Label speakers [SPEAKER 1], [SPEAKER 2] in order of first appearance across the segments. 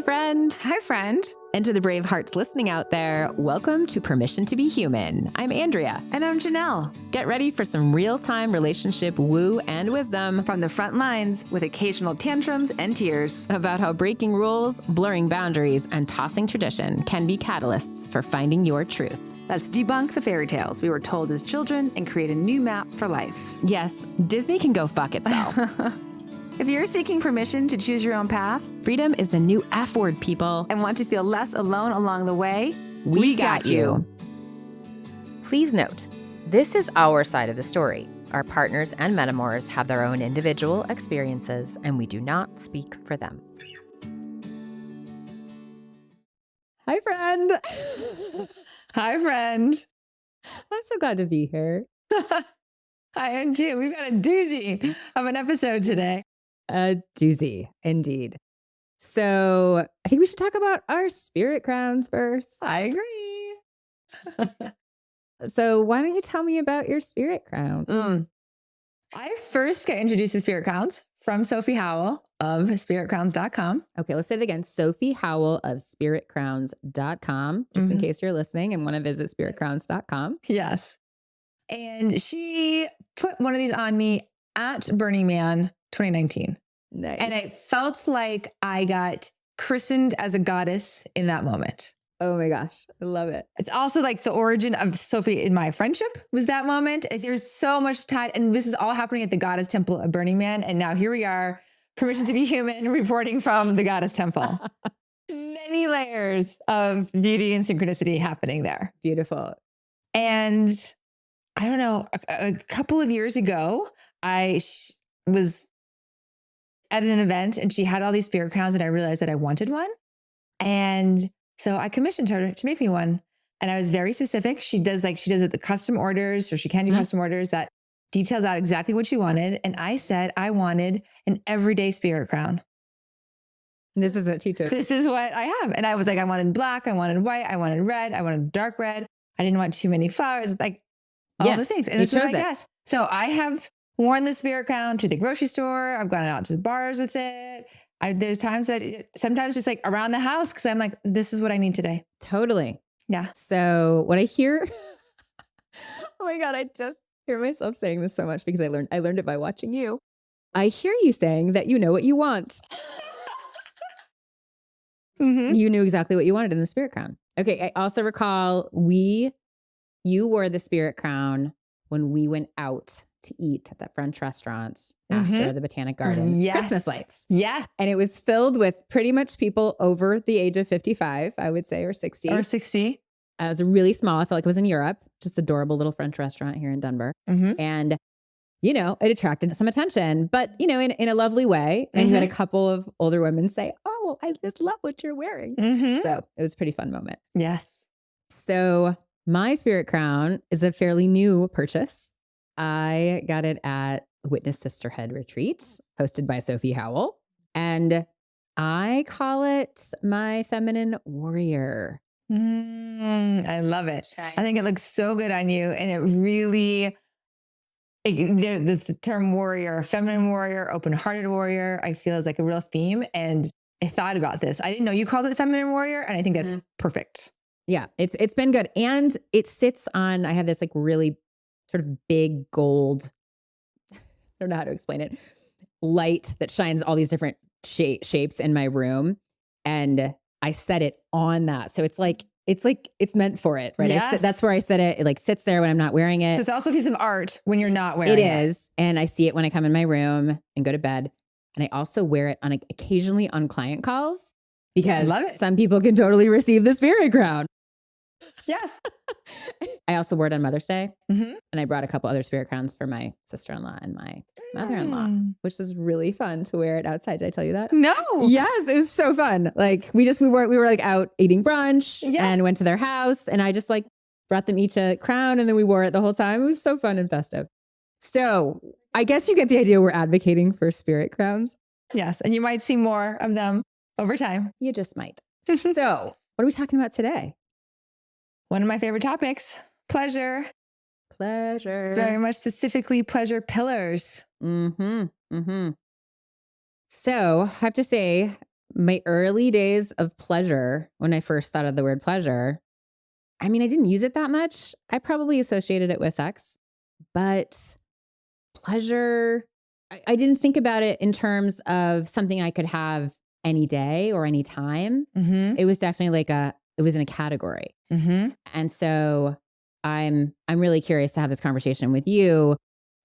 [SPEAKER 1] Hi, friend.
[SPEAKER 2] Hi, friend.
[SPEAKER 1] And to the brave hearts listening out there, welcome to Permission to be Human. I'm Andrea.
[SPEAKER 2] And I'm Janelle.
[SPEAKER 1] Get ready for some real-time relationship woo and wisdom
[SPEAKER 2] from the front lines with occasional tantrums and tears
[SPEAKER 1] about how breaking rules, blurring boundaries, and tossing tradition can be catalysts for finding your truth.
[SPEAKER 2] Let's debunk the fairy tales we were told as children and create a new map for life.
[SPEAKER 1] Yes, Disney can go fuck itself.
[SPEAKER 2] If you're seeking permission to choose your own path,
[SPEAKER 1] freedom is the new F word, people,
[SPEAKER 2] and want to feel less alone along the way,
[SPEAKER 1] we got you. Please note, this is our side of the story. Our partners and metamors have their own individual experiences, and we do not speak for them. Hi, friend.
[SPEAKER 2] Hi, friend.
[SPEAKER 1] I'm so glad to be here.
[SPEAKER 2] I am too. We've got a doozy of an episode today.
[SPEAKER 1] A doozy, indeed. So I think we should talk about our spirit crowns first.
[SPEAKER 2] I agree.
[SPEAKER 1] So why don't you tell me about your spirit crown?
[SPEAKER 2] I first got introduced to spirit crowns from Sophie Howell of spiritcrowns.com.
[SPEAKER 1] Okay, let's say it again. Sophie Howell of spiritcrowns.com, just in case you're listening and want to visit spiritcrowns.com.
[SPEAKER 2] Yes. And she put one of these on me at Burning Man 2019.
[SPEAKER 1] Nice.
[SPEAKER 2] And I felt like I got christened as a goddess in that moment.
[SPEAKER 1] Oh my gosh, I love it.
[SPEAKER 2] It's also like the origin of Sophie in my friendship was that moment. There's so much tied, and this is all happening at the Goddess Temple of Burning Man. And now here we are, Permission to be Human, reporting from the Goddess Temple. Many layers of beauty and synchronicity happening there.
[SPEAKER 1] Beautiful.
[SPEAKER 2] And I don't know, a couple of years ago, I was at an event and she had all these spirit crowns and I realized that I wanted one. And so I commissioned her to make me one. And I was very specific. She does it the custom orders, or she can do custom orders that details out exactly what she wanted. And I said I wanted an everyday spirit crown.
[SPEAKER 1] This is what she took.
[SPEAKER 2] This is what I have. And I was like, I wanted black, I wanted white, I wanted red, I wanted dark red. I didn't want too many flowers, like all the things. And it's what I guess. So I have worn the spirit crown to the grocery store. I've gone out to the bars with it. There's times that sometimes just like around the house, because I'm like, this is what I need today.
[SPEAKER 1] Totally.
[SPEAKER 2] Yeah.
[SPEAKER 1] So what I hear, oh my God, I just hear myself saying this so much because I learned it by watching you. I hear you saying that you know what you want. You knew exactly what you wanted in the spirit crown. Okay. I also recall you wore the spirit crown when we went out to eat at that French restaurant after the Botanic Gardens Christmas lights.
[SPEAKER 2] Yes.
[SPEAKER 1] And it was filled with pretty much people over the age of 55, I would say, or 60.
[SPEAKER 2] Or 60.
[SPEAKER 1] It was really small. I felt like it was in Europe, just adorable little French restaurant here in Denver. And, it attracted some attention, but, in a lovely way. And you had a couple of older women say, oh, I just love what you're wearing. So it was a pretty fun moment.
[SPEAKER 2] Yes.
[SPEAKER 1] So my spirit crown is a fairly new purchase. I got it at Witness Sisterhood Retreat, hosted by Sophie Howell. And I call it my feminine warrior.
[SPEAKER 2] I love it. I think it looks so good on you. And it really, there's the term warrior, feminine warrior, open-hearted warrior, I feel is like a real theme. And I thought about this. I didn't know you called it feminine warrior. And I think that's perfect.
[SPEAKER 1] Yeah, it's been good. And it sits on, I have this like really sort of big gold, I don't know how to explain it, light that shines all these different shapes in my room. And I set it on that. So it's meant for it, right?
[SPEAKER 2] Yes.
[SPEAKER 1] That's where I set it. It like sits there when I'm not wearing it.
[SPEAKER 2] It's also a piece of art when you're not wearing it.
[SPEAKER 1] It is. And I see it when I come in my room and go to bed. And I also wear it occasionally on client calls because some people can totally receive the spirit crown.
[SPEAKER 2] Yes.
[SPEAKER 1] I also wore it on Mother's Day. And I brought a couple other spirit crowns for my sister-in-law and my mother-in-law, which was really fun to wear it outside. Did I tell you that?
[SPEAKER 2] No.
[SPEAKER 1] Yes, it was so fun. Like we were like out eating brunch and went to their house, and I just like brought them each a crown, and then we wore it the whole time. It was so fun and festive. So I guess you get the idea. We're advocating for spirit crowns.
[SPEAKER 2] Yes. And you might see more of them over time.
[SPEAKER 1] You just might. So what are we talking about today?
[SPEAKER 2] One of my favorite topics, pleasure. Very much specifically pleasure pillars.
[SPEAKER 1] So I have to say, my early days of pleasure, when I first thought of the word pleasure, I mean, I didn't use it that much. I probably associated it with sex, but pleasure, I didn't think about it in terms of something I could have any day or any time.
[SPEAKER 2] Mm-hmm.
[SPEAKER 1] It was definitely it was in a category.
[SPEAKER 2] Mm-hmm.
[SPEAKER 1] And so I'm really curious to have this conversation with you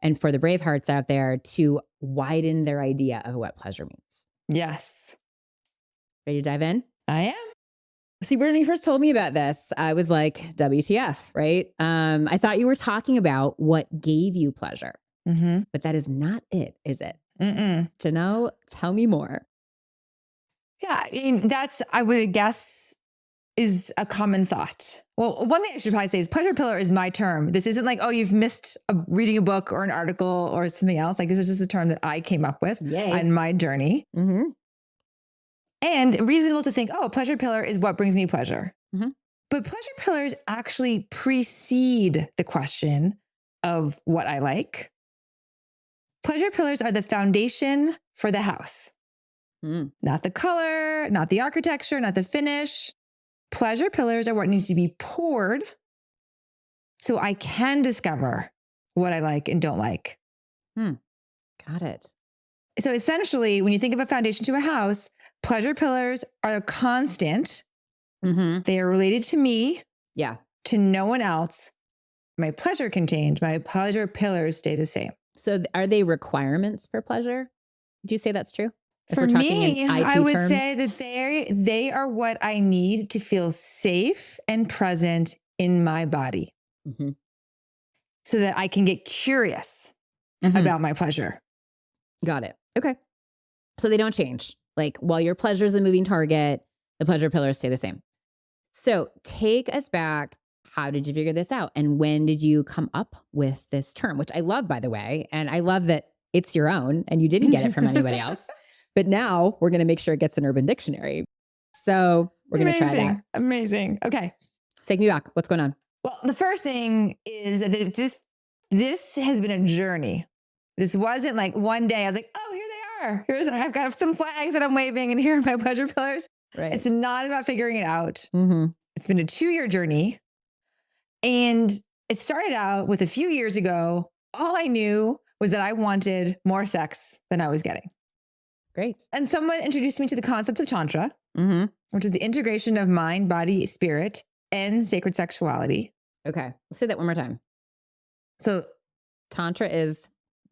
[SPEAKER 1] and for the brave hearts out there to widen their idea of what pleasure means.
[SPEAKER 2] Yes.
[SPEAKER 1] Ready to dive in?
[SPEAKER 2] I am.
[SPEAKER 1] See, when you first told me about this, I was like, WTF, right? I thought you were talking about what gave you pleasure,
[SPEAKER 2] Mm-hmm.
[SPEAKER 1] but that is not it, is it?
[SPEAKER 2] Mm-mm.
[SPEAKER 1] Janelle, tell me more.
[SPEAKER 2] Yeah, I mean, I would guess, is a common thought. Well, one thing I should probably say is pleasure pillar is my term. This isn't like, oh, you've missed reading a book or an article or something else. Like, this is just a term that I came up with on my journey.
[SPEAKER 1] Mm-hmm.
[SPEAKER 2] And reasonable to think, oh, pleasure pillar is what brings me pleasure.
[SPEAKER 1] Mm-hmm.
[SPEAKER 2] But pleasure pillars actually precede the question of what I like. Pleasure pillars are the foundation for the house. Not the color, not the architecture, not the finish. Pleasure pillars are what needs to be poured so I can discover what I like and don't like.
[SPEAKER 1] Got it.
[SPEAKER 2] So essentially, when you think of a foundation to a house, pleasure pillars are a constant.
[SPEAKER 1] Mm-hmm.
[SPEAKER 2] They are related to me,
[SPEAKER 1] Yeah.
[SPEAKER 2] to no one else. My pleasure can change. My pleasure pillars stay the same.
[SPEAKER 1] So are they requirements for pleasure? Would you say that's true? If
[SPEAKER 2] For
[SPEAKER 1] we're talking
[SPEAKER 2] me,
[SPEAKER 1] in IT
[SPEAKER 2] I would
[SPEAKER 1] terms?
[SPEAKER 2] say that they are what I need to feel safe and present in my body,
[SPEAKER 1] Mm-hmm.
[SPEAKER 2] so that I can get curious
[SPEAKER 1] Mm-hmm.
[SPEAKER 2] about my pleasure.
[SPEAKER 1] Got it. Okay. So they don't change. Like while your pleasure is a moving target, the pleasure pillars stay the same. So take us back. How did you figure this out? And when did you come up with this term, which I love, by the way? And I love that it's your own and you didn't get it from anybody else. But now we're going to make sure it gets an Urban Dictionary. So we're going to try that.
[SPEAKER 2] Amazing. Okay.
[SPEAKER 1] Take me back. What's going on?
[SPEAKER 2] Well, the first thing is that this has been a journey. This wasn't like one day I was like, oh, here they are. I've got some flags that I'm waving and here are my pleasure pillars.
[SPEAKER 1] Right.
[SPEAKER 2] It's not about figuring it out.
[SPEAKER 1] Mm-hmm.
[SPEAKER 2] It's been a 2-year journey. And it started out with a few years ago. All I knew was that I wanted more sex than I was getting.
[SPEAKER 1] Great.
[SPEAKER 2] And someone introduced me to the concept of Tantra,
[SPEAKER 1] Mm-hmm.
[SPEAKER 2] which is the integration of mind, body, spirit, and sacred sexuality.
[SPEAKER 1] Okay. Let's say that one more time.
[SPEAKER 2] So
[SPEAKER 1] Tantra is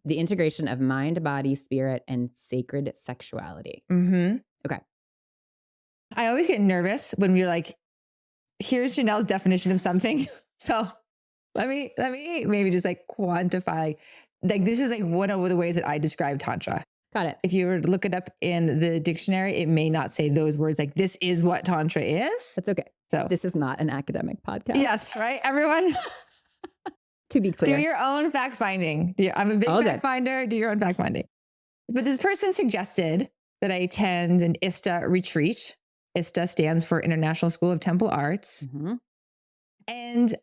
[SPEAKER 1] the integration of mind, body, spirit, and sacred sexuality. Okay.
[SPEAKER 2] I always get nervous when we're like, here's Janelle's definition of something. So let me maybe just like quantify. Like this is like one of the ways that I describe Tantra.
[SPEAKER 1] Got it.
[SPEAKER 2] If you were to look it up in the dictionary, it may not say those words like this is what Tantra is.
[SPEAKER 1] That's okay.
[SPEAKER 2] So
[SPEAKER 1] This is not an academic podcast.
[SPEAKER 2] yes, right? Everyone
[SPEAKER 1] To be clear.
[SPEAKER 2] do your own fact finding. I'm a big fact finder. Do your own fact finding. But this person suggested that I attend an ISTA retreat. ISTA stands for International School of Temple Arts.
[SPEAKER 1] Mm-hmm.
[SPEAKER 2] And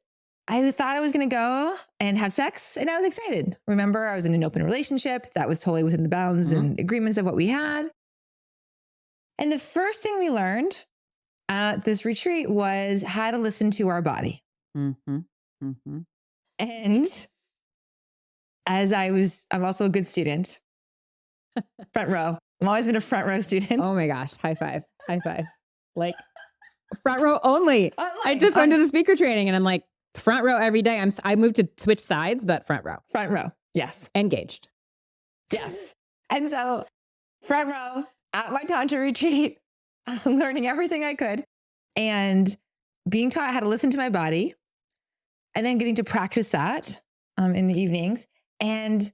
[SPEAKER 2] I thought I was going to go and have sex, and I was excited. Remember, I was in an open relationship that was totally within the bounds and agreements of what we had. And the first thing we learned at this retreat was how to listen to our body.
[SPEAKER 1] Mm-hmm. Mm-hmm.
[SPEAKER 2] And I'm also a good student. Front row. I've always been a front row student.
[SPEAKER 1] Oh my gosh. High five. High five. Like front row only. I just went to the speaker training and I'm like, front row every day. I moved to switch sides, but front row.
[SPEAKER 2] Front row. Yes.
[SPEAKER 1] Engaged.
[SPEAKER 2] Yes. And so front row at my Tantra retreat, learning everything I could and being taught how to listen to my body and then getting to practice that in the evenings and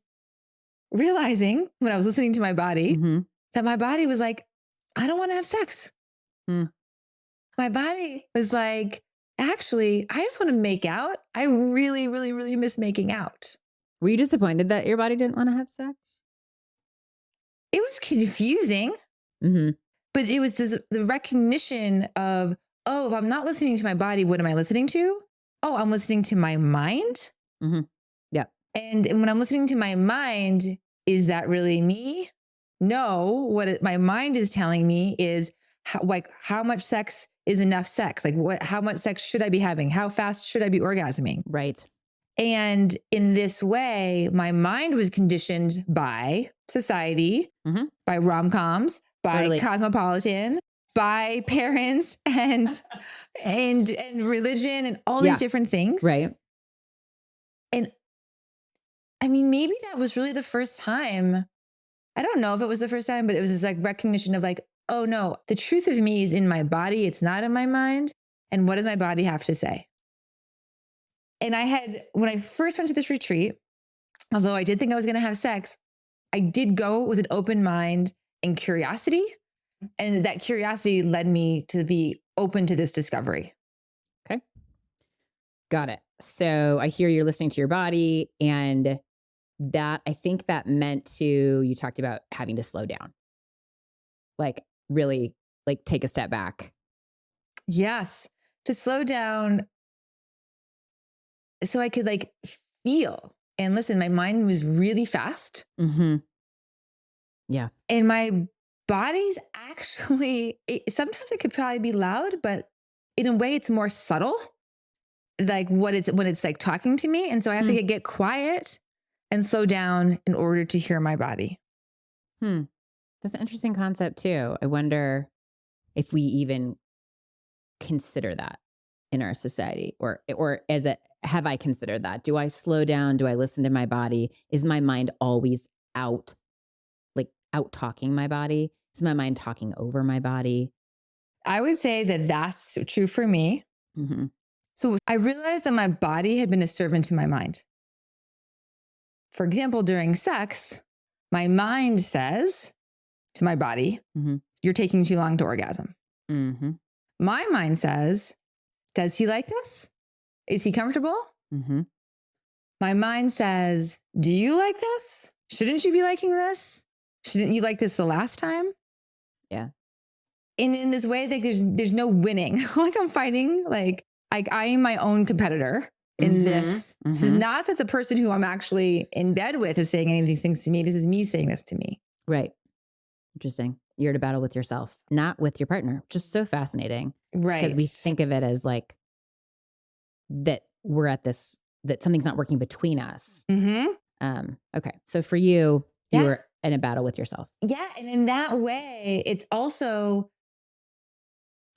[SPEAKER 2] realizing when I was listening to my body that my body was like, I don't want to have sex. My body was like, actually, I just want to make out. I really, really, really miss making out.
[SPEAKER 1] Were you disappointed that your body didn't want to have sex?
[SPEAKER 2] It was confusing, but it was the recognition of, oh, if I'm not listening to my body, what am I listening to? Oh, I'm listening to my mind.
[SPEAKER 1] Yeah.
[SPEAKER 2] And when I'm listening to my mind, is that really me? know what my mind is telling me is how much sex is enough sex? Like how much sex should I be having? How fast should I be orgasming?
[SPEAKER 1] Right.
[SPEAKER 2] And in this way, my mind was conditioned by society, by rom-coms, by Cosmopolitan, by parents and religion and all these different things.
[SPEAKER 1] Right.
[SPEAKER 2] And I mean, maybe that was really the first time. I don't know if it was the first time, but it was this like recognition of like, oh no, the truth of me is in my body. It's not in my mind. And what does my body have to say? And when I first went to this retreat, although I did think I was going to have sex, I did go with an open mind and curiosity. And that curiosity led me to be open to this discovery.
[SPEAKER 1] Okay. Got it. So I hear you're listening to your body, and that I think that meant you talked about having to slow down, like really like take a step back.
[SPEAKER 2] Yes. To slow down so I could like feel and listen. My mind was really fast.
[SPEAKER 1] Yeah.
[SPEAKER 2] And my body's actually, sometimes it could probably be loud, but in a way it's more subtle, like when it's like talking to me. And so I have to get quiet and slow down in order to hear my body.
[SPEAKER 1] That's an interesting concept too. I wonder if we even consider that in our society, or have I considered that? Do I slow down? Do I listen to my body? Is my mind always out talking my body? Is my mind talking over my body?
[SPEAKER 2] I would say that that's true for me. So I realized that my body had been a servant to my mind. For example, during sex, my mind says to my body, you're taking too long to orgasm. My mind says, does he like this? Is he comfortable? My mind says, do you like this? Shouldn't you be liking this? Shouldn't you like this the last time?
[SPEAKER 1] Yeah.
[SPEAKER 2] And in this way, like there's no winning. Like I'm fighting, like I am my own competitor in this. It's not that the person who I'm actually in bed with is saying any of these things to me. This is me saying this to me.
[SPEAKER 1] Right. Interesting. You're at a battle with yourself, not with your partner, which is so fascinating.
[SPEAKER 2] Right.
[SPEAKER 1] Because we think of it as like that that something's not working between us. Okay. So for you, you were in a battle with yourself.
[SPEAKER 2] Yeah. And in that way, it's also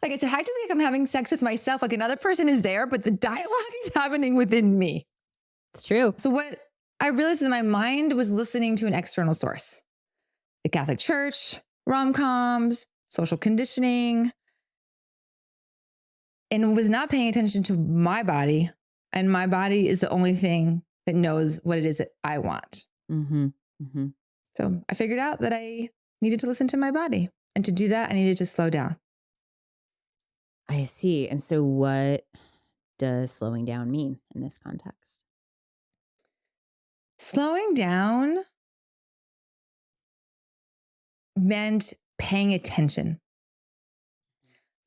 [SPEAKER 2] like, it's actually like I'm having sex with myself. Like another person is there, but the dialogue is happening within me.
[SPEAKER 1] It's true.
[SPEAKER 2] So what I realized is my mind was listening to an external source, the Catholic Church, rom-coms, social conditioning, and was not paying attention to my body. And my body is the only thing that knows what it is that I want. So I figured out that I needed to listen to my body. And to do that, I needed to slow down.
[SPEAKER 1] I see. And so what does slowing down mean in this context?
[SPEAKER 2] Slowing down meant paying attention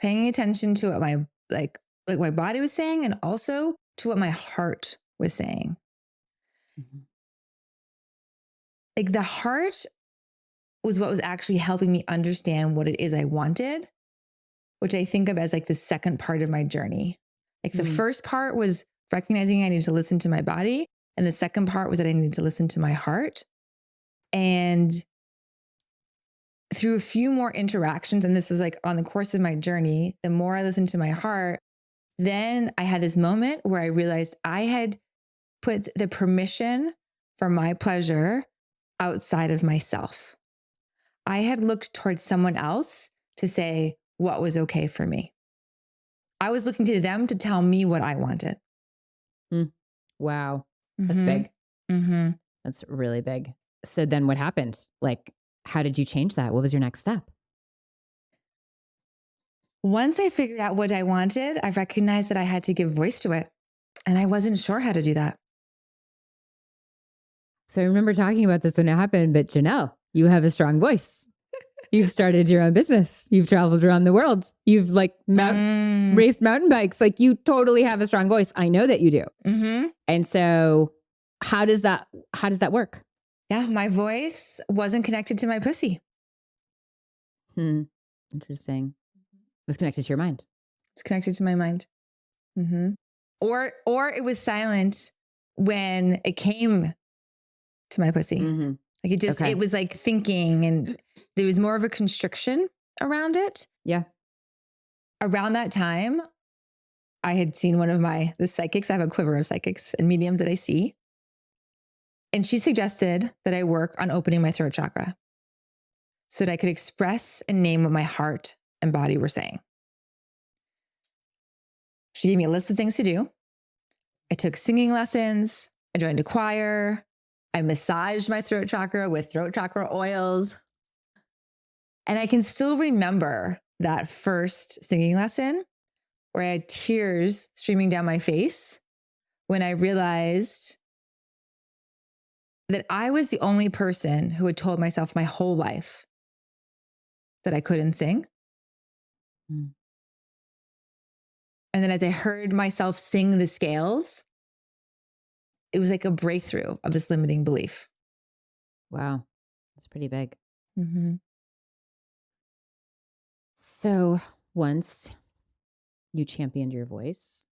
[SPEAKER 2] to what my like my body was saying, and also to what my heart was saying. Like the heart was what was actually helping me understand what it is I wanted, which I think of as like the second part of my journey. Like the first part was recognizing I needed to listen to my body. And the second part was that I needed to listen to my heart. And through a few more interactions, and this is like on the course of my journey, the more I listened to my heart, then I had this moment where I realized I had put the permission for my pleasure outside of myself. I had looked towards someone else to say what was okay for me. I was looking to them to tell me what I wanted.
[SPEAKER 1] Wow. That's big. That's really big. So then what happened? Like, how did you change that? What was your next step?
[SPEAKER 2] Once I figured out what I wanted, I recognized that I had to give voice to it. And I wasn't sure how to do that.
[SPEAKER 1] So I remember talking about this when it happened, but Janelle, you have a strong voice. You've started your own business. You've traveled around the world. You've like raced mountain bikes. Like you totally have a strong voice. I know that you do. And so how does that work?
[SPEAKER 2] Yeah, my voice wasn't connected to my pussy.
[SPEAKER 1] Interesting. It's connected to your mind.
[SPEAKER 2] It's connected to my mind. Or it was silent when it came to my pussy. Like it was like thinking, and there was more of a constriction around it.
[SPEAKER 1] Yeah.
[SPEAKER 2] Around that time, I had seen one of the psychics. I have a quiver of psychics and mediums that I see. And she suggested that I work on opening my throat chakra so that I could express and name what my heart and body were saying. She gave me a list of things to do. I took singing lessons. I joined a choir. I massaged my throat chakra with throat chakra oils. And I can still remember that first singing lesson where I had tears streaming down my face when I realized that I was the only person who had told myself my whole life that I couldn't sing. And then as I heard myself sing the scales, it was like a breakthrough of this limiting belief.
[SPEAKER 1] Wow. That's pretty big. So once you championed your voice,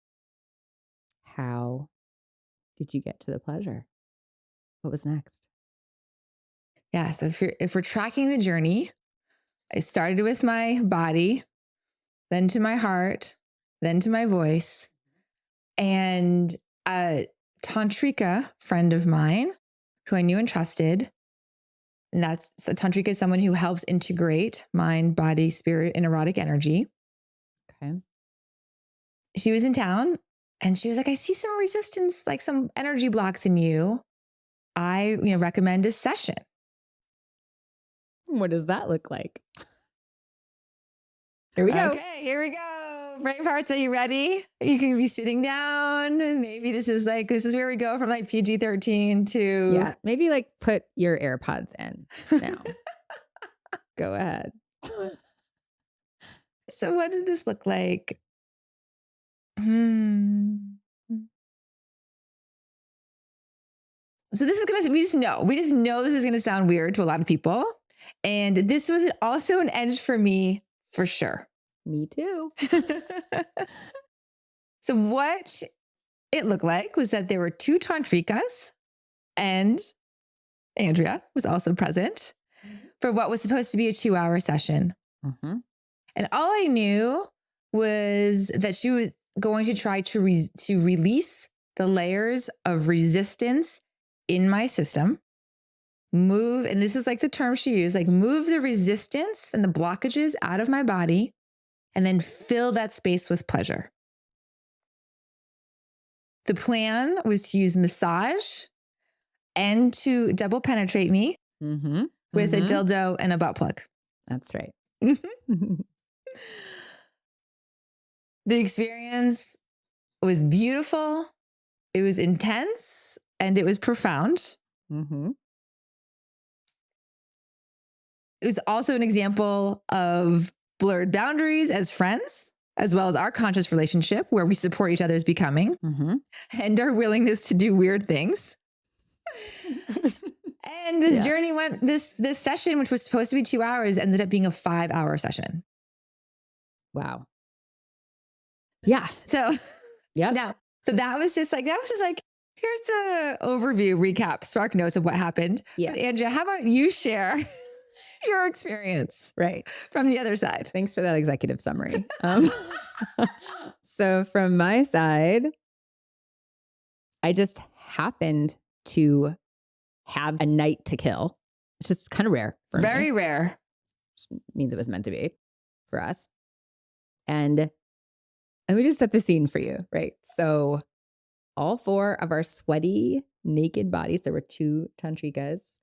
[SPEAKER 1] how did you get to the pleasure? What was next?
[SPEAKER 2] Yeah. So if we're tracking the journey, I started with my body, then to my heart, then to my voice. And a Tantrika friend of mine who I knew and trusted, and Tantrika is someone who helps integrate mind, body, spirit, and erotic energy.
[SPEAKER 1] Okay.
[SPEAKER 2] She was in town and she was like, I see some resistance, like some energy blocks in you. I recommend a session.
[SPEAKER 1] What does that look like? Here we go.
[SPEAKER 2] Okay, here we go. Brain parts, are you ready? You can be sitting down. Maybe this is where we go from like PG-13 to...
[SPEAKER 1] Yeah, maybe like put your AirPods in now. Go ahead.
[SPEAKER 2] So what did this look like? So this is we just know this is gonna sound weird to a lot of people. And this was also an edge for me, for sure.
[SPEAKER 1] Me too.
[SPEAKER 2] So what it looked like was that there were 2 Tantrikas, and Andrea was also present for what was supposed to be a 2-hour session. And all I knew was that she was going to try to release the layers of resistance in my system, move, and this is like the term she used, like move the resistance and the blockages out of my body, and then fill that space with pleasure. The plan was to use massage and to double penetrate me with a dildo and a butt plug.
[SPEAKER 1] That's right.
[SPEAKER 2] The experience was beautiful. It was intense and it was profound. It was also an example of blurred boundaries as friends, as well as our conscious relationship where we support each other's becoming and our willingness to do weird things. And this journey this session, which was supposed to be 2 hours, ended up being a 5-hour session.
[SPEAKER 1] Wow. Yeah.
[SPEAKER 2] So that was just like, here's the overview, recap, spark notes of what happened.
[SPEAKER 1] Yeah.
[SPEAKER 2] But Andrea, how about you share your experience from the other side?
[SPEAKER 1] Thanks for that executive summary. So from my side, I just happened to have a night to kill, which is kind of rare for me.
[SPEAKER 2] Very rare.
[SPEAKER 1] Which means it was meant to be for us. And we just set the scene for you, right? So all 4 of our sweaty, naked bodies, there were 2 Tantrikas,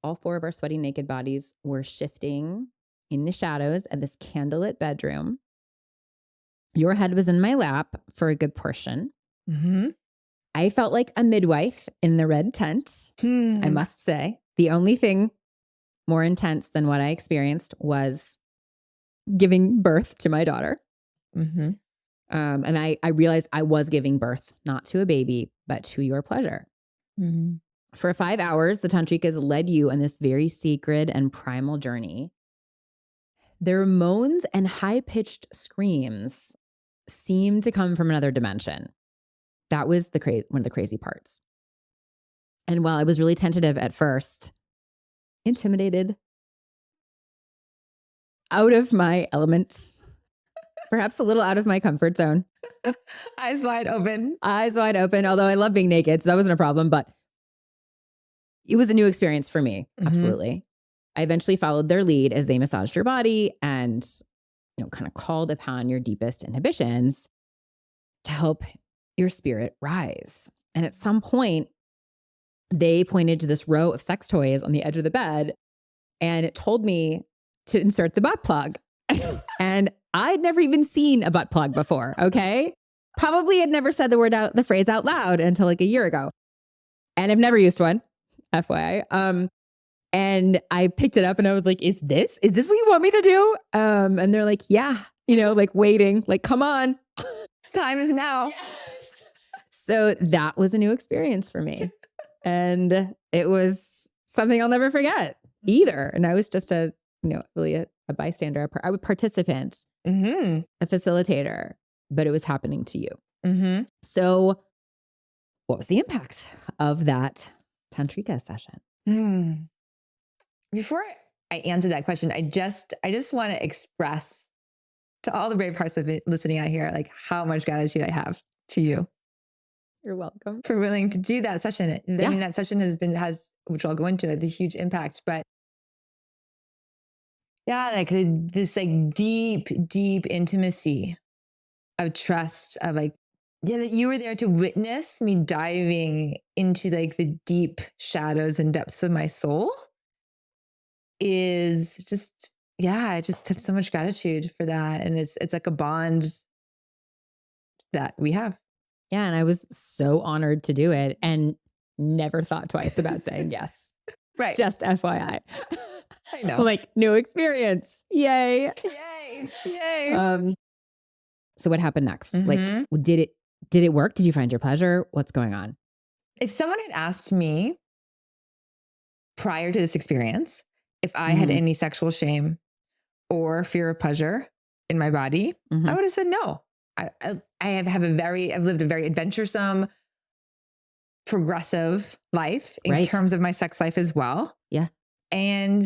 [SPEAKER 1] all 4 of our sweaty, naked bodies were shifting in the shadows of this candlelit bedroom. Your head was in my lap for a good portion. I felt like a midwife in the red tent, I must say. The only thing more intense than what I experienced was giving birth to my daughter. And I realized I was giving birth, not to a baby, but to your pleasure. For 5 hours, the Tantrikas led you on this very sacred and primal journey. Their moans and high-pitched screams seemed to come from another dimension. That was one of the crazy parts. And while I was really tentative at first, intimidated, out of my element, perhaps a little out of my comfort zone.
[SPEAKER 2] Eyes wide open.
[SPEAKER 1] Eyes wide open, although I love being naked, so that wasn't a problem, but it was a new experience for me. Absolutely. I eventually followed their lead as they massaged your body and, kind of called upon your deepest inhibitions to help your spirit rise. And at some point, they pointed to this row of sex toys on the edge of the bed, and it told me to insert the butt plug. And I'd never even seen a butt plug before, okay? Probably had never said the phrase out loud until like a year ago. And I've never used one, FYI. And I picked it up and I was like, is this what you want me to do? And they're like, yeah, like waiting, like, come on.
[SPEAKER 2] Time is now.
[SPEAKER 1] Yes. So that was a new experience for me. And it was something I'll never forget either. And I was just really a bystander, a participant, a facilitator, but it was happening to you. So what was the impact of that Tantrika session?
[SPEAKER 2] Before I answer that question, I just want to express to all the brave hearts of it listening out here, like how much gratitude I have to you.
[SPEAKER 1] You're welcome.
[SPEAKER 2] For willing to do that session. I mean, that session has, which I'll go into, the huge impact, but yeah, like this like deep, deep intimacy of trust of like, that you were there to witness me diving into like the deep shadows and depths of my soul is just, I just have so much gratitude for that. And it's like a bond that we have.
[SPEAKER 1] Yeah. And I was so honored to do it and never thought twice about saying yes.
[SPEAKER 2] Right.
[SPEAKER 1] Just FYI.
[SPEAKER 2] I know.
[SPEAKER 1] Like new experience. Yay.
[SPEAKER 2] Yay. Yay.
[SPEAKER 1] So what happened next? Like, did it work? Did you find your pleasure? What's going on?
[SPEAKER 2] If someone had asked me prior to this experience, if I had any sexual shame or fear of pleasure in my body, I would have said no. I've lived a very adventuresome, progressive life in terms of my sex life as well.
[SPEAKER 1] Yeah.
[SPEAKER 2] And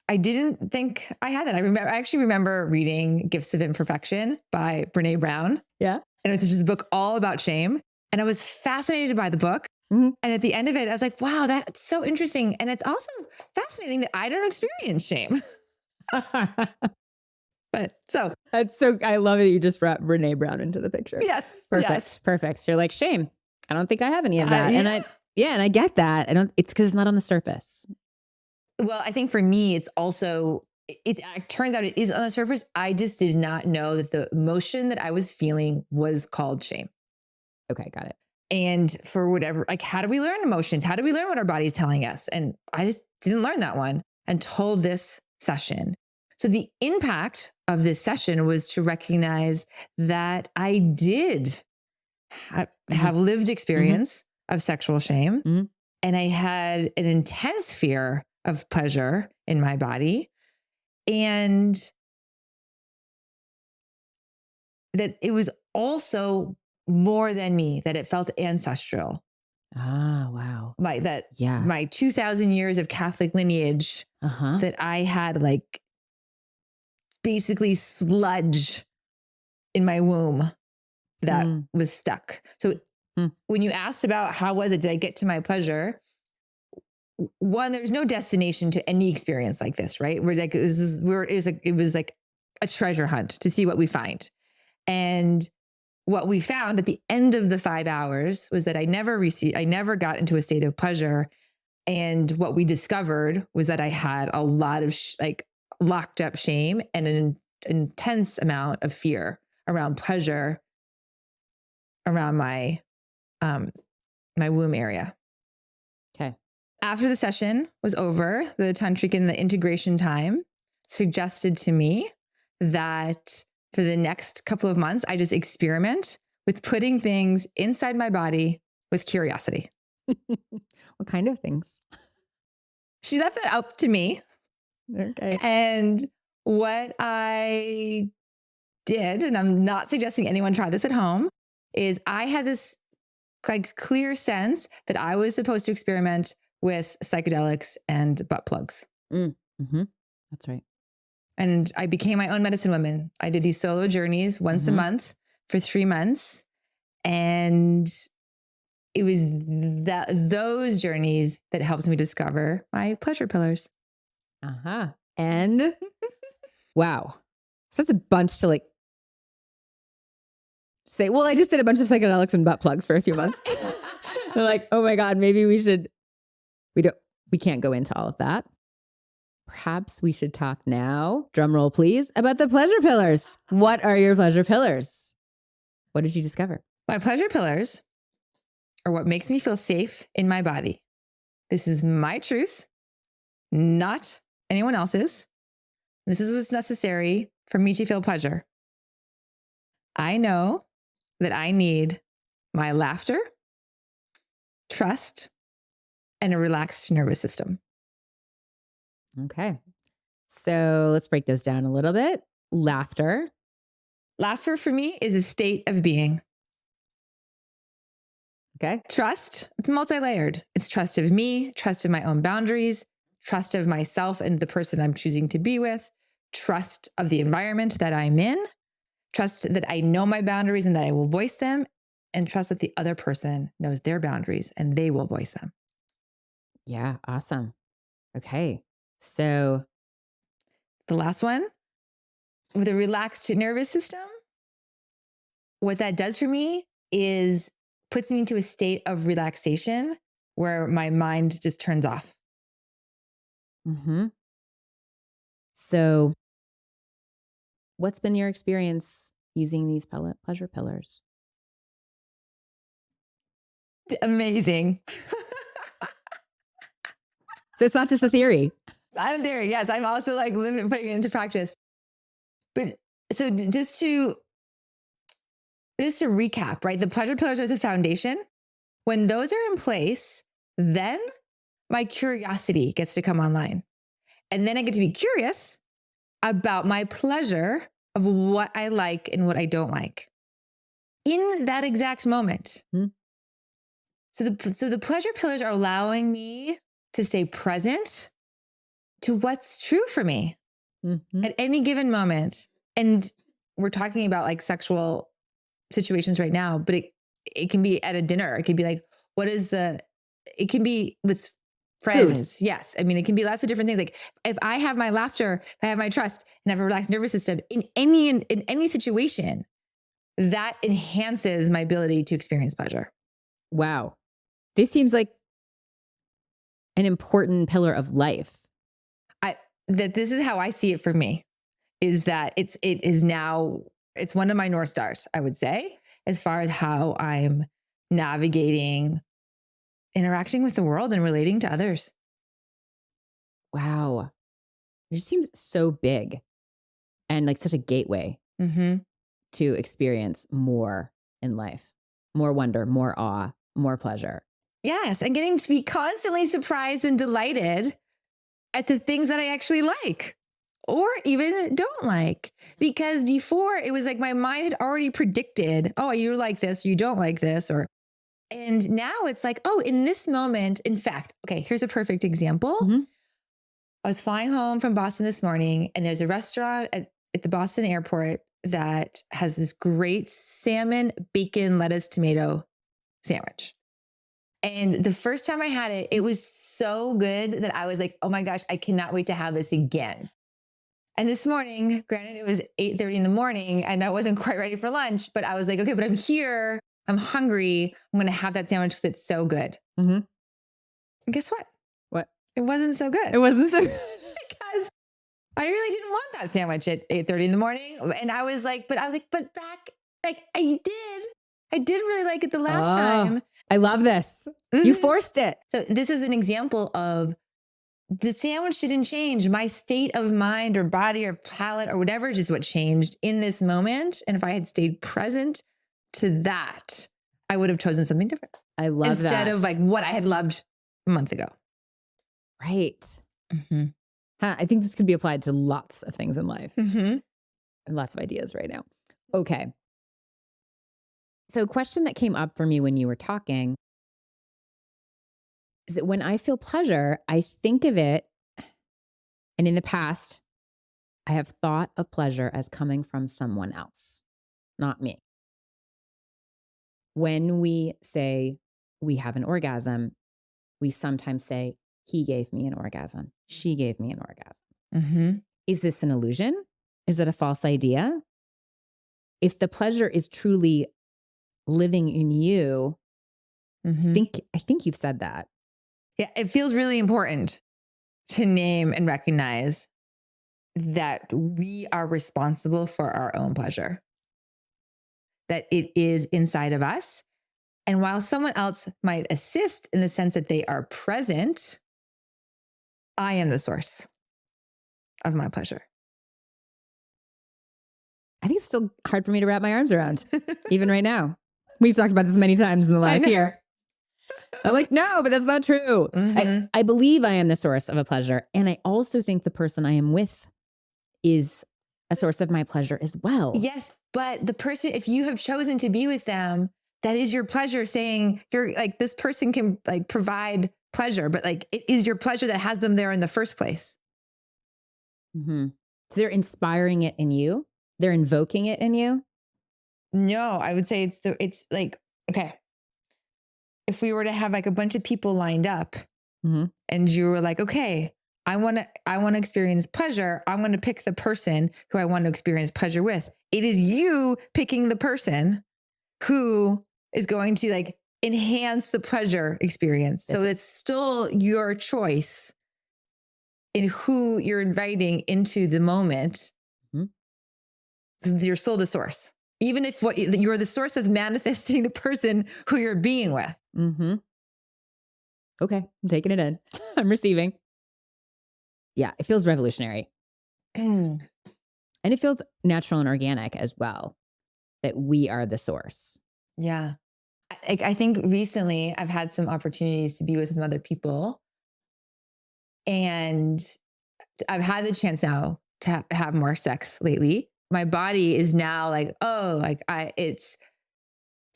[SPEAKER 2] I didn't think I had that. I actually remember reading Gifts of Imperfection by Brene Brown.
[SPEAKER 1] Yeah.
[SPEAKER 2] And it was just a book all about shame. And I was fascinated by the book. And at the end of it, I was like, wow, that's so interesting. And it's also fascinating that I don't experience shame. But so
[SPEAKER 1] that's I love it that you just brought Brene Brown into the picture.
[SPEAKER 2] Yes.
[SPEAKER 1] Perfect.
[SPEAKER 2] Yes.
[SPEAKER 1] Perfect. So you're like, shame. I don't think I have any of that.
[SPEAKER 2] Yeah.
[SPEAKER 1] And I get that. It's because it's not on the surface.
[SPEAKER 2] Well, I think for me, it's also, it turns out it is on the surface. I just did not know that the emotion that I was feeling was called shame.
[SPEAKER 1] Okay. Got it.
[SPEAKER 2] And for whatever, like, how do we learn emotions? How do we learn what our body's telling us? And I just didn't learn that one until this session. So the impact of this session was to recognize that I did have lived experience of sexual shame. And I had an intense fear of pleasure in my body. And that it was also more than me, that it felt ancestral.
[SPEAKER 1] Ah, wow.
[SPEAKER 2] My 2,000 years of Catholic lineage, that I had like basically sludge in my womb that was stuck. So when you asked about how was it, did I get to my pleasure? One, there's no destination to any experience like this, right? We're like, it was like a treasure hunt to see what we find. And what we found at the end of the 5 hours was that I never got into a state of pleasure. And what we discovered was that I had a lot of locked up shame and an intense amount of fear around pleasure around my womb area.
[SPEAKER 1] Okay.
[SPEAKER 2] After the session was over, the Tantrika and the integration time suggested to me that for the next couple of months, I just experiment with putting things inside my body with curiosity.
[SPEAKER 1] What kind of things?
[SPEAKER 2] She left that up to me.
[SPEAKER 1] Okay.
[SPEAKER 2] And what I did, and I'm not suggesting anyone try this at home, is I had this like clear sense that I was supposed to experiment with psychedelics and butt plugs.
[SPEAKER 1] Mm-hmm. That's right.
[SPEAKER 2] And I became my own medicine woman. I did these solo journeys once a month for 3 months. And it was those journeys that helped me discover my pleasure pillars.
[SPEAKER 1] Uh-huh. And wow. So that's a bunch to like say, well, I just did a bunch of psychedelics and butt plugs for a few months. They're like, oh my God, maybe we can't go into all of that. Perhaps we should talk now, drum roll please, about the pleasure pillars. What are your pleasure pillars? What did you discover?
[SPEAKER 2] My pleasure pillars are what makes me feel safe in my body. This is my truth, not anyone else's. This is what's necessary for me to feel pleasure. I know that I need my laughter, trust, and a relaxed nervous system.
[SPEAKER 1] Okay. So let's break those down a little bit. Laughter.
[SPEAKER 2] Laughter for me is a state of being.
[SPEAKER 1] Okay.
[SPEAKER 2] Trust, it's multi-layered. It's trust of me, trust of my own boundaries, trust of myself and the person I'm choosing to be with, trust of the environment that I'm in, trust that I know my boundaries and that I will voice them, and trust that the other person knows their boundaries and they will voice them.
[SPEAKER 1] Yeah. Awesome. Okay. So
[SPEAKER 2] The last one, with a relaxed nervous system, what that does for me is puts me into a state of relaxation where my mind just turns off.
[SPEAKER 1] So what's been your experience using these pleasure pillars?
[SPEAKER 2] Amazing.
[SPEAKER 1] So it's not just a theory.
[SPEAKER 2] I'm there. Yes. I'm also like putting it into practice. But so just to recap, right? The pleasure pillars are the foundation. When those are in place, then my curiosity gets to come online. And then I get to be curious about my pleasure of what I like and what I don't like in that exact moment. So the pleasure pillars are allowing me to stay present to what's true for me at any given moment. And we're talking about like sexual situations right now, but it can be at a dinner. It can be like, it can be with friends. Food. Yes. I mean, it can be lots of different things. Like if I have my laughter, if I have my trust and I have a relaxed nervous system in any situation, that enhances my ability to experience pleasure.
[SPEAKER 1] Wow. This seems like an important pillar of life.
[SPEAKER 2] That this is how I see it for me, is that it's one of my North Stars, I would say, as far as how I'm navigating interacting with the world and relating to others.
[SPEAKER 1] Wow. It just seems so big and like such a gateway to experience more in life, more wonder, more awe, more pleasure.
[SPEAKER 2] Yes. And getting to be constantly surprised and delighted at the things that I actually like or even don't like. Because before it was like my mind had already predicted, oh, you like this, you don't like this, and now it's like, oh, in this moment, in fact, okay, here's a perfect example. I was flying home from Boston this morning and there's a restaurant at the Boston airport that has this great salmon, bacon, lettuce, tomato sandwich. And the first time I had it, it was so good that I was like, oh my gosh, I cannot wait to have this again. And this morning, granted, it was 8:30 in the morning and I wasn't quite ready for lunch, but I was like, okay, but I'm here. I'm hungry. I'm going to have that sandwich because it's so good. And guess what?
[SPEAKER 1] What?
[SPEAKER 2] It wasn't so good.
[SPEAKER 1] It wasn't so good.
[SPEAKER 2] Because I really didn't want that sandwich at 8:30 in the morning. And I was like, but back, like I did really like it the last time.
[SPEAKER 1] I love this. You forced it.
[SPEAKER 2] So this is an example of the sandwich didn't change. My state of mind or body or palate or whatever is just what changed in this moment. And if I had stayed present to that, I would have chosen something different.
[SPEAKER 1] I love
[SPEAKER 2] instead
[SPEAKER 1] that.
[SPEAKER 2] of like what I had loved a month ago.
[SPEAKER 1] Right.
[SPEAKER 2] Mm-hmm.
[SPEAKER 1] I think this could be applied to lots of things in life
[SPEAKER 2] Mm-hmm.
[SPEAKER 1] and lots of ideas right now. Okay. So a question that came up for me when you were talking is that when I feel pleasure, I think of it, and in the past, I have thought of pleasure as coming from someone else, not me. When we say we have an orgasm, we sometimes say, he gave me an orgasm. She gave me an orgasm.
[SPEAKER 2] Mm-hmm.
[SPEAKER 1] Is this an illusion? Is it a false idea? If the pleasure is truly living in you,
[SPEAKER 2] Mm-hmm.
[SPEAKER 1] I think you've said that.
[SPEAKER 2] Yeah, it feels really important to name and recognize that we are responsible for our own pleasure, that it is inside of us. And while someone else might assist in the sense that they are present, I am the source of my pleasure.
[SPEAKER 1] I think it's still hard for me to wrap my arms around, even right now. We've talked about this many times in the last year. I'm like, no, but that's not true.
[SPEAKER 2] Mm-hmm.
[SPEAKER 1] I believe I am the source of a pleasure. And I also think the person I am with is a source of my pleasure as well.
[SPEAKER 2] Yes, but the person, if you have chosen to be with them, that is your pleasure, saying you're like, this person can like provide pleasure, but like it is your pleasure that has them there in the first place.
[SPEAKER 1] Mm-hmm. So they're inspiring it in you. They're invoking it in you.
[SPEAKER 2] No, I would say it's like, okay, if we were to have like a bunch of people lined up and you were like, okay, I want to experience pleasure. I'm going to pick the person who I want to experience pleasure with. It is you picking the person who is going to like enhance the pleasure experience. So it's still your choice in who you're inviting into the moment.
[SPEAKER 1] Mm-hmm.
[SPEAKER 2] So you're still the source, even if you're the source of manifesting the person who you're being with.
[SPEAKER 1] Mm-hmm. Okay, I'm taking it in. I'm receiving. Yeah, it feels revolutionary. And it feels natural and organic as well, that we are the source.
[SPEAKER 2] Yeah. I think recently I've had some opportunities to be with some other people. And I've had the chance now to have more sex lately. My body is now like, oh, like it's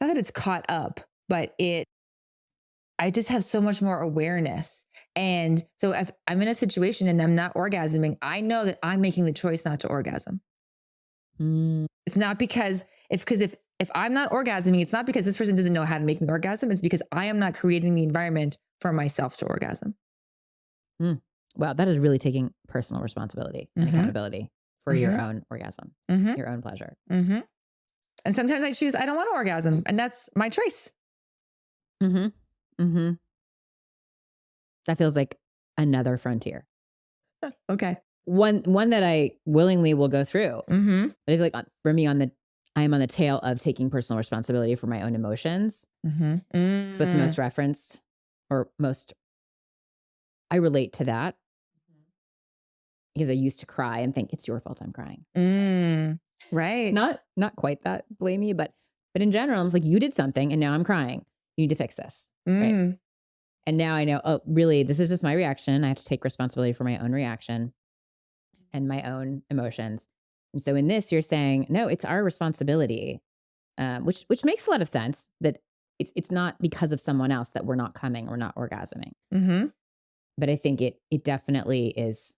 [SPEAKER 2] not that it's caught up, but I just have so much more awareness. And so if I'm in a situation and I'm not orgasming, I know that I'm making the choice not to orgasm. It's not because if I'm not orgasming, it's not because this person doesn't know how to make me orgasm. It's because I am not creating the environment for myself to orgasm.
[SPEAKER 1] Wow, that is really taking personal responsibility and accountability for your own orgasm, your own pleasure.
[SPEAKER 2] And sometimes I choose, I don't want to orgasm, and that's my choice.
[SPEAKER 1] That feels like another frontier.
[SPEAKER 2] Okay.
[SPEAKER 1] One that I willingly will go through. But I feel like for me I am on the tail of taking personal responsibility for my own emotions. It's what's most referenced or most, I relate to that because I used to cry and think it's your fault I'm crying.
[SPEAKER 2] Right.
[SPEAKER 1] Not quite that blamey, but in general, I'm like, you did something and now I'm crying. You need to fix this. Right. And now I know, oh, really, this is just my reaction. I have to take responsibility for my own reaction and my own emotions. And so in this, you're saying, no, it's our responsibility, which makes a lot of sense, that it's not because of someone else that we're not coming, we're not orgasming. But I think it definitely is.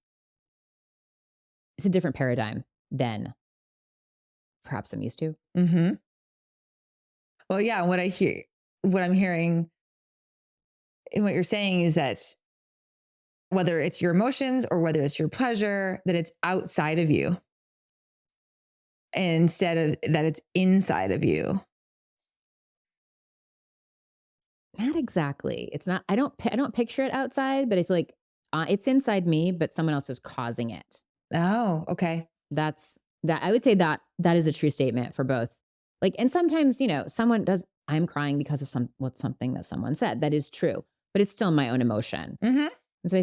[SPEAKER 1] It's a different paradigm than perhaps I'm used to.
[SPEAKER 2] Well, yeah. What I'm hearing in what you're saying is that whether it's your emotions or whether it's your pleasure, that it's outside of you instead of that it's inside of you.
[SPEAKER 1] Not exactly. It's not, I don't picture it outside, but I feel like it's inside me, but someone else is causing it.
[SPEAKER 2] Oh, okay.
[SPEAKER 1] That I would say that is a true statement for both. Like, and sometimes, I'm crying because of something that someone said. That is true, but it's still my own emotion. And so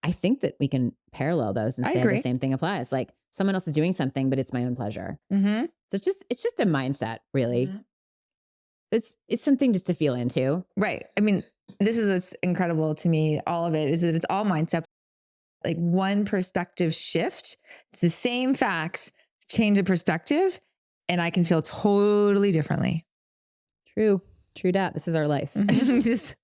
[SPEAKER 1] I think that we can parallel those and say the same thing applies. Like, someone else is doing something, but it's my own pleasure. So it's just a mindset, really. It's something just to feel into.
[SPEAKER 2] Right. I mean, this is what's incredible to me. All of it is that it's all mindset. Like one perspective shift. It's the same facts, change of perspective, and I can feel totally differently.
[SPEAKER 1] True dat. This is our life.
[SPEAKER 2] Yes.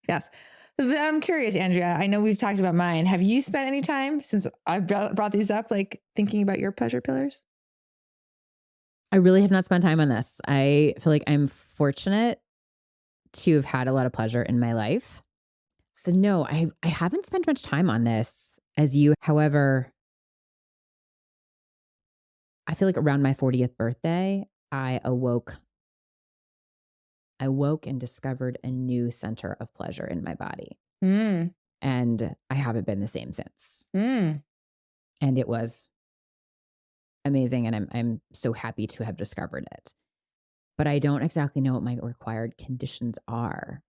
[SPEAKER 2] Yes. But I'm curious, Andrea, I know we've talked about mine. Have you spent any time since I brought these up, like thinking about your pleasure pillars?
[SPEAKER 1] I really have not spent time on this. I feel like I'm fortunate to have had a lot of pleasure in my life. So no, I haven't spent much time on this as you. However, I feel like around my 40th birthday, I awoke and discovered a new center of pleasure in my body.
[SPEAKER 2] Mm.
[SPEAKER 1] And I haven't been the same since.
[SPEAKER 2] Mm.
[SPEAKER 1] And it was amazing. And I'm so happy to have discovered it. But I don't exactly know what my required conditions are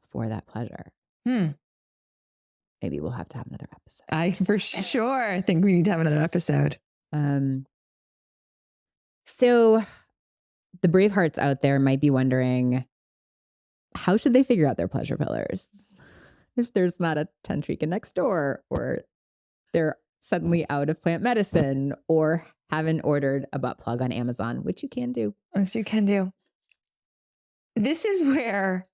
[SPEAKER 1] for that pleasure. Maybe we'll have to have another episode.
[SPEAKER 2] I for sure think we need to have another episode.
[SPEAKER 1] So the brave hearts out there might be wondering, how should they figure out their pleasure pillars if there's not a Tantrika next door, or they're suddenly out of plant medicine, or haven't ordered a butt plug on Amazon, which you can do.
[SPEAKER 2] Yes, you can do. This is where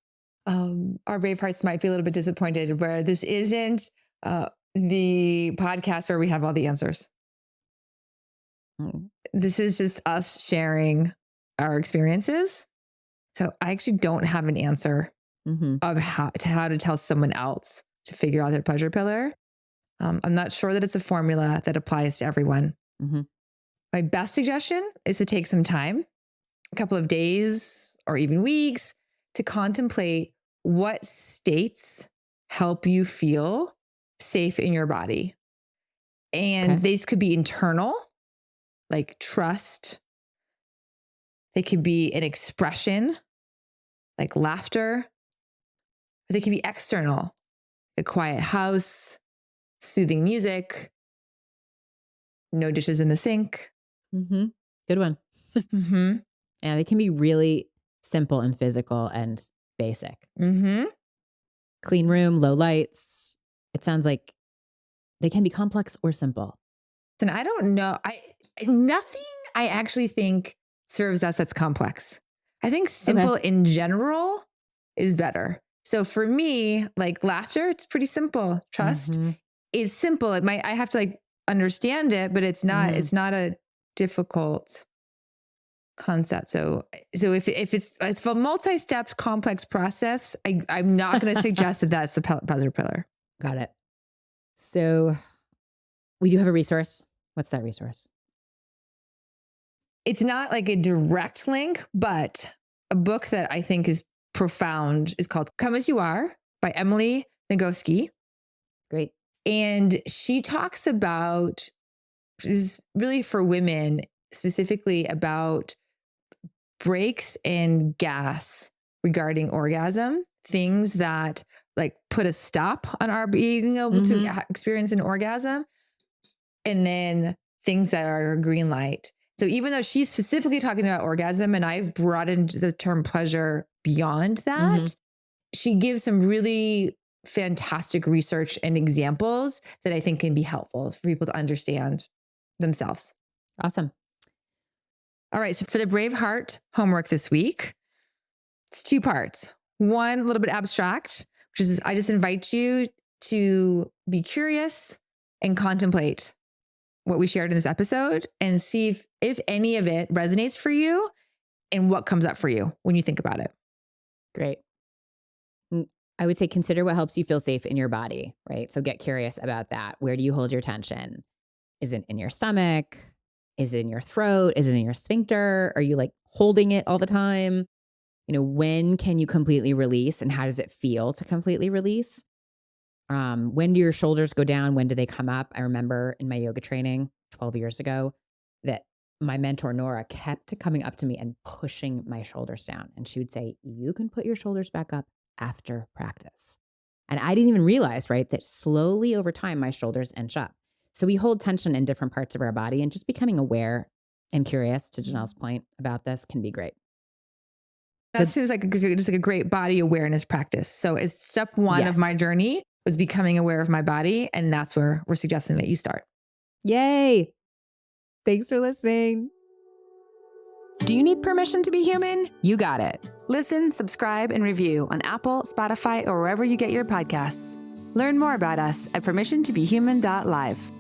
[SPEAKER 2] our brave hearts might be a little bit disappointed, where this isn't the podcast where we have all the answers. This is just us sharing our experiences. So I actually don't have an answer of how to tell someone else to figure out their pleasure pillar. I'm not sure that it's a formula that applies to everyone. My best suggestion is to take some time, a couple of days or even weeks, to contemplate what states help you feel safe in your body. And these could be internal, like trust. They could be an expression, like laughter. Or they can be external, a quiet house, soothing music, no dishes in the sink.
[SPEAKER 1] Good one. Yeah, they can be really simple and physical and basic. Clean room, low lights. It sounds like they can be complex or simple.
[SPEAKER 2] And I don't know. Nothing I actually think serves us that's complex. I think simple in general is better. So for me, like laughter, it's pretty simple. Trust is simple. I have to like understand it, but it's not a difficult concept. So if it's a multi-step complex process, I'm not going to suggest that that's a pleasure pillar.
[SPEAKER 1] Got it. So we do have a resource. What's that resource?
[SPEAKER 2] It's not like a direct link, but a book that I think is profound is called Come As You Are by Emily Nagoski.
[SPEAKER 1] Great.
[SPEAKER 2] And she talks about, this is really for women, specifically about brakes and gas regarding orgasm, things that like put a stop on our being able to experience an orgasm, and then things that are a green light. So even though she's specifically talking about orgasm, and I've broadened the term pleasure beyond that, she gives some really fantastic research and examples that I think can be helpful for people to understand themselves.
[SPEAKER 1] Awesome.
[SPEAKER 2] All right. So for the Brave Heart homework this week, it's 2 parts. One, a little bit abstract, which is I just invite you to be curious and contemplate what we shared in this episode and see if any of it resonates for you and what comes up for you when you think about it.
[SPEAKER 1] Great. I would say consider what helps you feel safe in your body, right? So get curious about that. Where do you hold your tension? Is it in your stomach? Is it in your throat? Is it in your sphincter? Are you like holding it all the time? When can you completely release, and how does it feel to completely release? When do your shoulders go down? When do they come up? I remember in my yoga training 12 years ago that my mentor, Nora, kept coming up to me and pushing my shoulders down. And she would say, you can put your shoulders back up after practice. And I didn't even realize, right, that slowly over time, my shoulders inch up. So we hold tension in different parts of our body, and just becoming aware and curious, to Janelle's point about this, can be great.
[SPEAKER 2] That seems like just like a great body awareness practice. So it's step one of my journey was becoming aware of my body. And that's where we're suggesting that you start.
[SPEAKER 1] Yay. Thanks for listening. Do you need permission to be human? You got it.
[SPEAKER 2] Listen, subscribe, and review on Apple, Spotify, or wherever you get your podcasts. Learn more about us at permissiontobehuman.live.